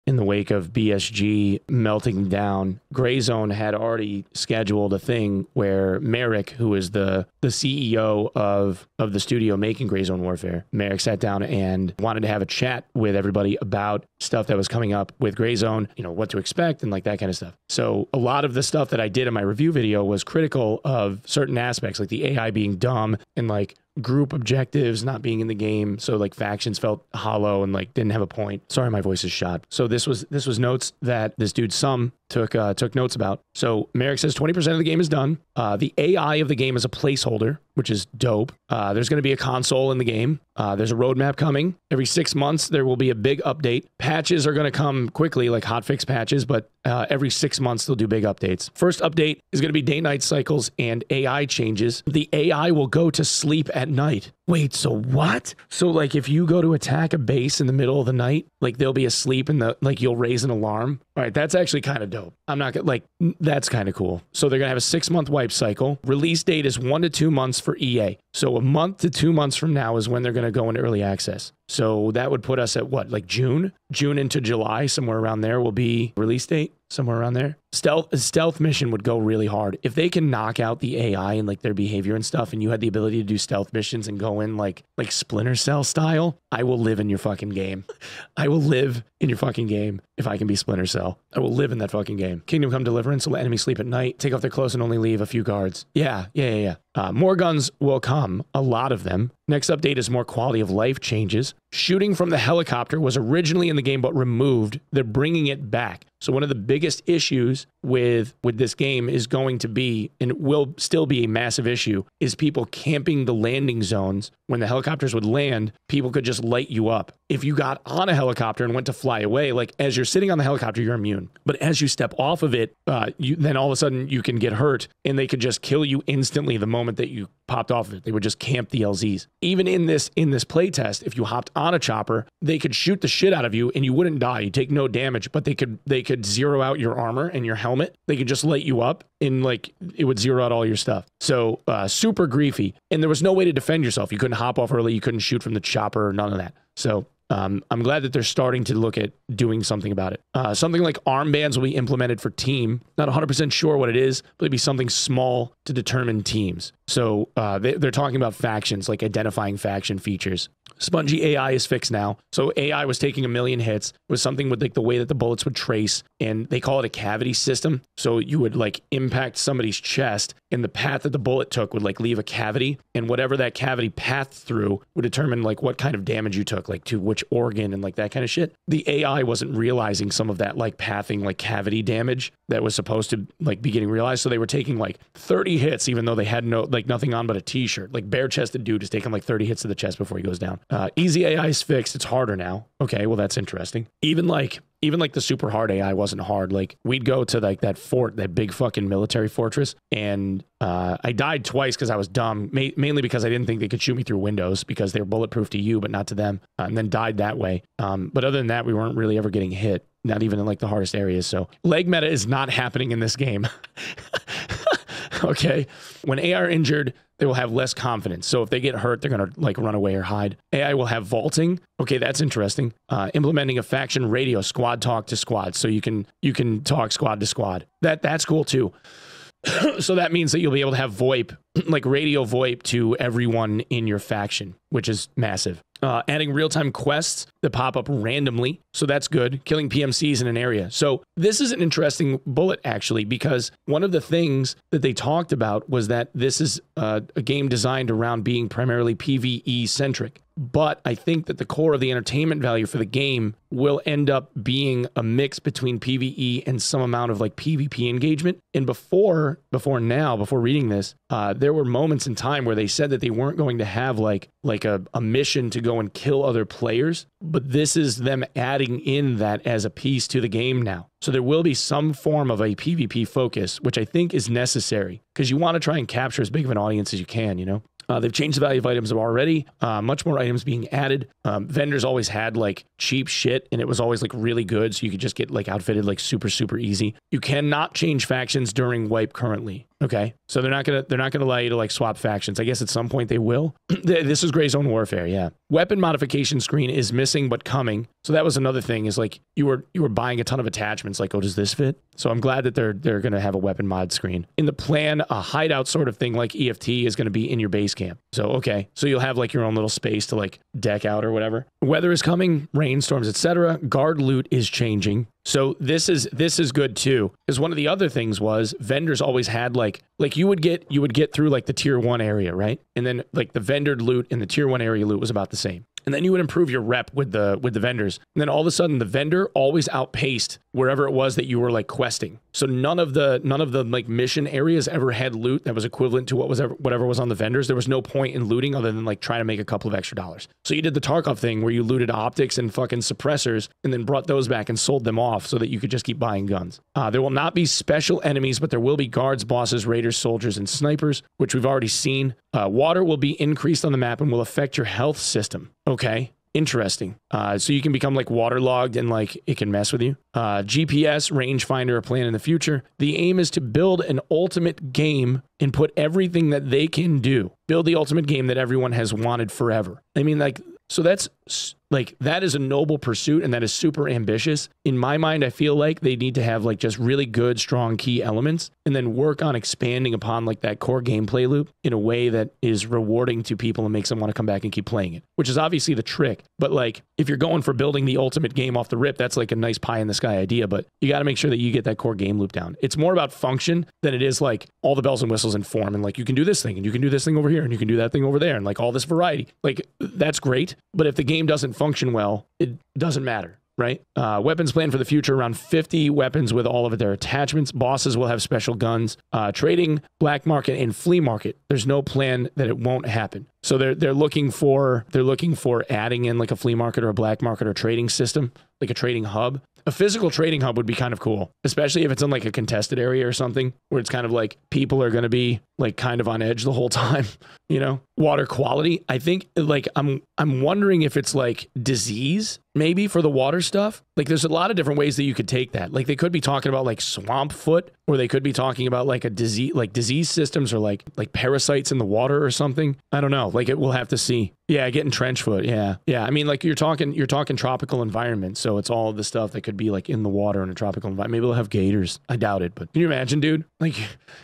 in the wake of BSG melting down, Grayzone had already scheduled a thing where Merrick, who is the CEO of the studio making Grayzone Warfare, Merrick sat down and wanted to have a chat with everybody about stuff that was coming up with Grayzone, you know, what to expect and like that kind of stuff. So a lot of the stuff that I did in my review video was critical of certain aspects, like the AI being dumb and like group objectives not being in the game, so like factions felt hollow and like didn't have a point. Sorry, my voice is shot. So this was notes that this dude Sum took notes about. So Merrick says 20% of the game is done. The AI of the game is a placeholder, which is dope. There's going to be a console in the game. There's a roadmap coming. Every 6 months, there will be a big update. Patches are going to come quickly, like hotfix patches, but every 6 months, they'll do big updates. First update is going to be day-night cycles and AI changes. The AI will go to sleep at night. Wait, so what? So like if you go to attack a base in the middle of the night, like they'll be asleep and like you'll raise an alarm. All right, that's actually kind of dope. I'm not gonna like, that's kind of cool. So they're gonna have a 6-month wipe cycle. Release date is 1 to 2 months for EA. So a month to 2 months from now is when they're gonna go into early access. So that would put us at what, like June into July, somewhere around there will be release date, somewhere around there. Stealth mission would go really hard. If they can knock out the AI and like their behavior and stuff, and you had the ability to do stealth missions and go in like Splinter Cell style, I will live in your fucking game. I will live in your fucking game if I can be Splinter Cell. I will live in that fucking game. Kingdom Come Deliverance will let enemies sleep at night, take off their clothes and only leave a few guards. Yeah. More guns will come, a lot of them. Next update is more quality of life changes. Shooting from the helicopter was originally in the game but removed. They're bringing it back. So one of the biggest issues with this game is going to be, and it will still be a massive issue, is people camping the landing zones. When the helicopters would land, people could just light you up. If you got on a helicopter and went to fly away, like as you're sitting on the helicopter, you're immune. But as you step off of it, then all of a sudden you can get hurt and they could just kill you instantly the moment that you popped off of it. They would just camp the LZs. Even in this playtest, if you hopped on a chopper, they could shoot the shit out of you and you wouldn't die. You take no damage, but they could zero out your armor and your helmet. They could just light you up and like it would zero out all your stuff. So super griefy. And there was no way to defend yourself. You couldn't hop off early. You couldn't shoot from the chopper, none of that. So I'm glad that they're starting to look at doing something about it. Something like armbands will be implemented for team. Not 100% sure what it is, but it'd be something small to determine teams. So they're talking about factions, like identifying faction features. Spongy AI is fixed now. So AI was taking 1 million hits, was something with like the way that the bullets would trace, and they call it a cavity system. So you would like impact somebody's chest, and the path that the bullet took would like leave a cavity, and whatever that cavity passed through would determine like what kind of damage you took, like to which organ and like that kind of shit. The AI wasn't realizing some of that like pathing, like cavity damage that was supposed to like be getting realized. So they were taking like 30 hits, even though they had nothing on but a t-shirt. Like bare-chested dude is taking like 30 hits to the chest before he goes down. Easy AI is fixed. It's harder now. Okay, well that's interesting. Even like the super hard AI wasn't hard. Like we'd go to like that fort, that big fucking military fortress, and I died twice because I was dumb, mainly because I didn't think they could shoot me through windows because they were bulletproof to you but not to them, and then died that way. But other than that, we weren't really ever getting hit, not even in like the hardest areas. So leg meta is not happening in this game. Okay, when AI are injured, they will have less confidence. So if they get hurt, they're going to like run away or hide. AI will have vaulting. Okay, that's interesting. Implementing a faction radio, squad talk to squad. So you can talk squad to squad. That's cool too. So that means that you'll be able to have VoIP, like radio VoIP to everyone in your faction, which is massive. Adding real-time quests that pop up randomly. So that's good. Killing PMCs in an area. So this is an interesting bullet, actually, because one of the things that they talked about was that this is a game designed around being primarily PvE-centric. But I think that the core of the entertainment value for the game will end up being a mix between PvE and some amount of like PvP engagement. And before reading this, there were moments in time where they said that they weren't going to have like a mission to go and kill other players, but this is them adding in that as a piece to the game now. So there will be some form of a PvP focus, which I think is necessary because you want to try and capture as big of an audience as you can, you know? They've changed the value of items already. Much more items being added. Vendors always had like cheap shit and it was always like really good. So you could just get like outfitted like super, super easy. You cannot change factions during wipe currently. Okay, so they're not gonna allow you to like swap factions. I guess at some point they will. This is Gray Zone Warfare, yeah. Weapon modification screen is missing but coming. So that was another thing, is like you were buying a ton of attachments, like, oh, does this fit? So I'm glad that they're gonna have a weapon mod screen. In the plan, a hideout sort of thing like EFT is gonna be in your base camp. So okay, so you'll have like your own little space to like deck out or whatever. Weather is coming, rainstorms, etc. Guard loot is changing. So this is good too, because one of the other things was vendors always had like you would get through like the tier 1 area, right? And then like the vendored loot and the tier 1 area loot was about the same. And then you would improve your rep with the vendors. And then all of a sudden the vendor always outpaced wherever it was that you were like questing. So none of the like mission areas ever had loot that was equivalent to whatever was on the vendors. There was no point in looting other than like trying to make a couple of extra dollars. So you did the Tarkov thing where you looted optics and fucking suppressors and then brought those back and sold them off so that you could just keep buying guns. There will not be special enemies, but there will be guards, bosses, raiders, soldiers, and snipers, which we've already seen. Water will be increased on the map and will affect your health system. Okay. Interesting. So you can become like waterlogged and like it can mess with you. GPS, rangefinder, a plan in the future. The aim is to build an ultimate game and put everything that they can do. Build the ultimate game that everyone has wanted forever. I mean, like, so that's like, that is a noble pursuit and that is super ambitious. In my mind, I feel like they need to have like just really good, strong key elements and then work on expanding upon like that core gameplay loop in a way that is rewarding to people and makes them want to come back and keep playing it, which is obviously the trick. But like, if you're going for building the ultimate game off the rip, that's like a nice pie in the sky idea, but you got to make sure that you get that core game loop down. It's more about function than it is like all the bells and whistles in form and like you can do this thing and you can do this thing over here and you can do that thing over there and like all this variety. Like that's great, but if the game doesn't function well, it doesn't matter, right? Weapons plan for the future, around 50 weapons with all of their attachments. Bosses will have special guns. Trading, black market, and flea market. There's no plan that it won't happen. So they're looking for adding in like a flea market or a black market or trading system, like a trading hub. A physical trading hub would be kind of cool, especially if it's in like a contested area or something where it's kind of like people are going to be like kind of on edge the whole time, you know? Water quality, I think like I'm wondering if it's like disease maybe for the water stuff. Like there's a lot of different ways that you could take that. Like they could be talking about like swamp foot, or they could be talking about like a disease systems or like parasites in the water or something. I don't know. Like we'll have to see. Yeah, getting trench foot. Yeah. I mean, like you're talking tropical environment, so it's all the stuff that could be like in the water in a tropical environment. Maybe they'll have gators. I doubt it, but can you imagine, dude? Like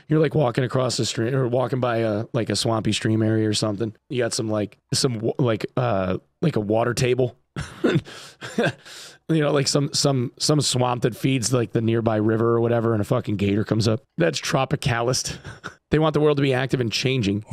you're like walking across the stream or walking by a swampy stream area or something. You got some a water table. You know, like some swamp that feeds like the nearby river or whatever, and a fucking gator comes up. That's tropicalist. They want the world to be active and changing.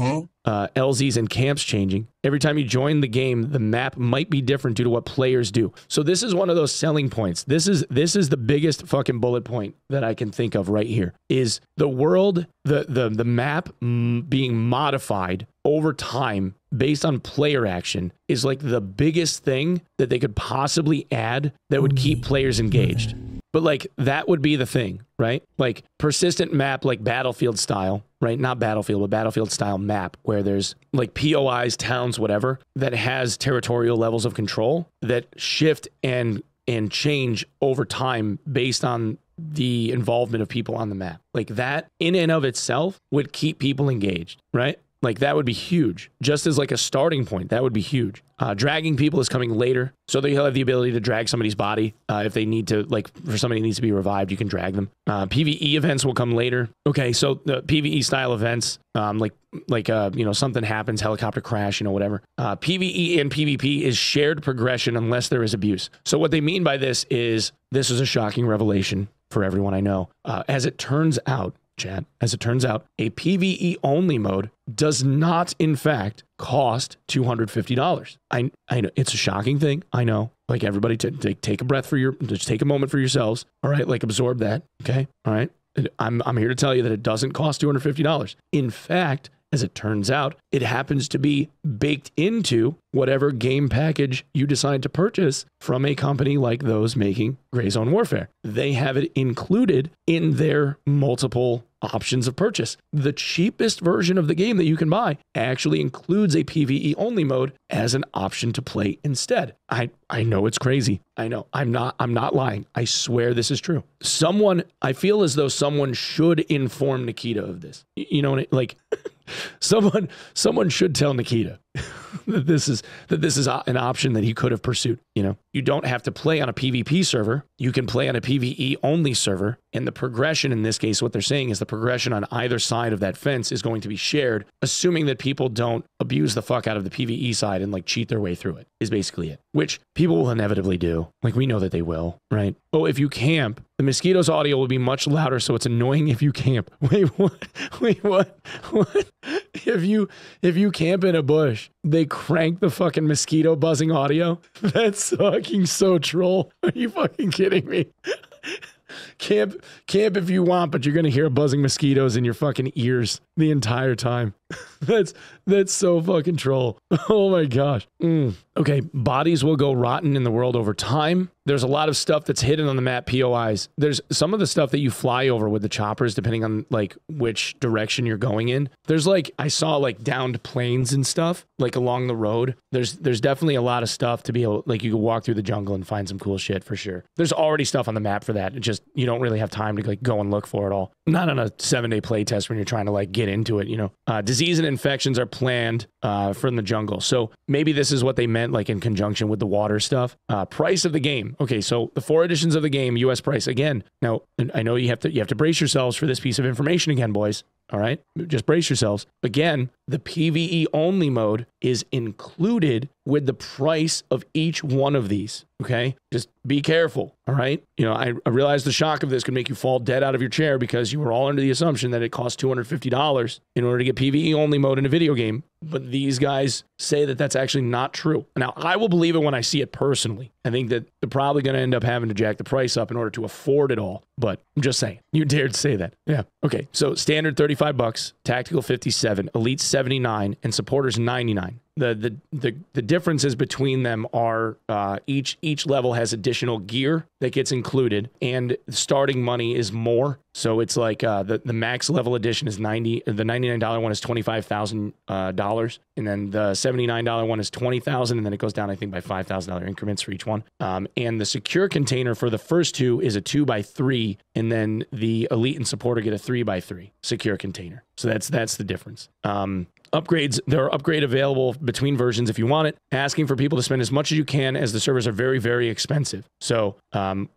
LZs and camps changing. Every time you join the game, the map might be different due to what players do. So this is one of those selling points. This is the biggest fucking bullet point that I can think of right here. Is the world, the map being modified over time based on player action is like the biggest thing that they could possibly add that would keep players engaged. But like that would be the thing, right? Like persistent map, like Battlefield style, right? Not Battlefield, but Battlefield style map where there's like POIs, towns, whatever, that has territorial levels of control that shift and change over time based on the involvement of people on the map. Like that in and of itself would keep people engaged, right? Like that would be huge. Just as like a starting point, that would be huge. Dragging people is coming later. So that you'll have the ability to drag somebody's body. If they need to, like for somebody who needs to be revived, you can drag them. PVE events will come later. Okay, so the PVE style events, you know, something happens, helicopter crash, you know, whatever. PVE and PvP is shared progression unless there is abuse. So what they mean by this is a shocking revelation for everyone I know. As it turns out, Chad, a PVE only mode does not, in fact, cost $250. I know it's a shocking thing. I know. Like everybody, take a breath just take a moment for yourselves. All right, like absorb that. Okay, all right. I'm here to tell you that it doesn't cost $250. In fact, as it turns out, it happens to be baked into whatever game package you decide to purchase from a company like those making Gray Zone Warfare. They have it included in their multiple options of purchase. The cheapest version of the game that you can buy actually includes a PVE only mode as an option to play instead. I know it's crazy. I know. I'm not lying. I swear this is true. I feel as though someone should inform Nikita of this. You know, like someone should tell Nikita that this is an option that he could have pursued. You know, you don't have to play on a PvP server. You can play on a PvE only server. And the progression in this case, what they're saying is the progression on either side of that fence is going to be shared, assuming that people don't abuse the fuck out of the PvE side and like cheat their way through it, is basically it. Which people will inevitably do. Like, we know that they will, right? Oh, if you camp, the mosquitoes audio will be much louder, so it's annoying if you camp. Wait, what? Wait, what? What? If you camp in a bush, they crank the fucking mosquito buzzing audio? That's fucking so troll. Are you fucking kidding me? Camp if you want, but you're gonna hear buzzing mosquitoes in your fucking ears the entire time. That's so fucking troll. Oh my gosh. Okay, bodies will go rotten in the world over time. There's a lot of stuff that's hidden on the map POIs. There's some of the stuff that you fly over with the choppers, depending on like which direction you're going in. There's like, I saw like downed planes and stuff like along the road. There's definitely a lot of stuff to be able, like, you can walk through the jungle and find some cool shit for sure. There's already stuff on the map for that. It just, you don't really have time to like go and look for it all. Not on a 7-day play test when you're trying to like get into it, you know. Disease and infections are planned from the jungle. So maybe this is what they meant, like in conjunction with the water stuff. Price of the game. Okay, so the 4 editions of the game, US price again. Now, I know you have to brace yourselves for this piece of information again, boys. All right, just brace yourselves. Again, the PVE only mode is included with the price of each one of these. Okay, just be careful. All right, you know, I realize the shock of this could make you fall dead out of your chair because you were all under the assumption that it costs $250 in order to get PVE only mode in a video game. But these guys say that that's actually not true. Now, I will believe it when I see it personally. I think that they're probably going to end up having to jack the price up in order to afford it all. But I'm just saying, you dared say that. Yeah. Okay. So standard $35, tactical $57, elite $79, and supporters $99. The differences between them are each level has additional gear that gets included, and starting money is more. So it's like the max level edition is $90. The $99 one is $25,000, and then the $79 one is $20,000, and then it goes down, I think, by $5,000 increments for each one. And the secure container for the first two is a 2x3, and then the elite and supporter get a 3x3 secure container. So that's the difference. Upgrades, there are upgrade available between versions if you want it, asking for people to spend as much as you can, as the servers are very, very expensive. So I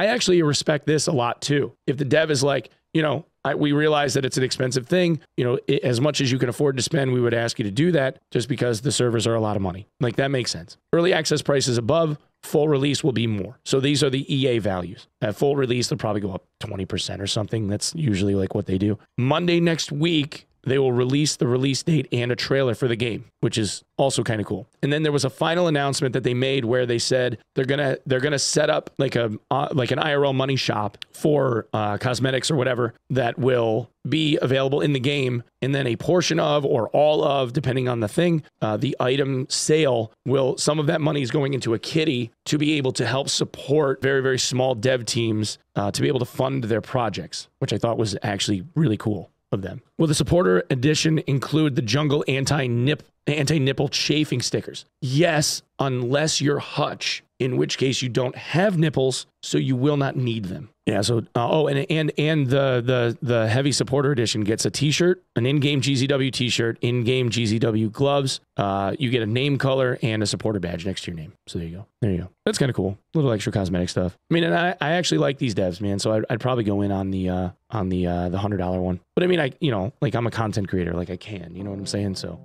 actually respect this a lot too. If the dev is like, you know, we realize that it's an expensive thing, you know, as much as you can afford to spend, we would ask you to do that just because the servers are a lot of money. Like, that makes sense. Early access prices above, full release will be more. So these are the EA values. At full release, they'll probably go up 20% or something. That's usually like what they do. Monday next week, they will release the release date and a trailer for the game, which is also kind of cool. And then there was a final announcement that they made where they said they're gonna set up like an IRL money shop for cosmetics or whatever that will be available in the game, and then a portion of, or all of, depending on the thing, the item sale some of that money is going into a kitty to be able to help support very, very small dev teams to be able to fund their projects, which I thought was actually really cool of them. Will the supporter edition include the jungle anti-nipple chafing stickers? Yes, unless you're Hutch, in which case you don't have nipples, so you will not need them. Yeah, so and the heavy supporter edition gets a t-shirt, an in-game GZW t-shirt, in-game GZW gloves. You get a name color and a supporter badge next to your name. So there you go. There you go. That's kind of cool. A little extra cosmetic stuff. I mean, and I actually like these devs, man. So I'd probably go in on the $100 one. But I mean, I'm a content creator, like I can, you know what I'm saying? So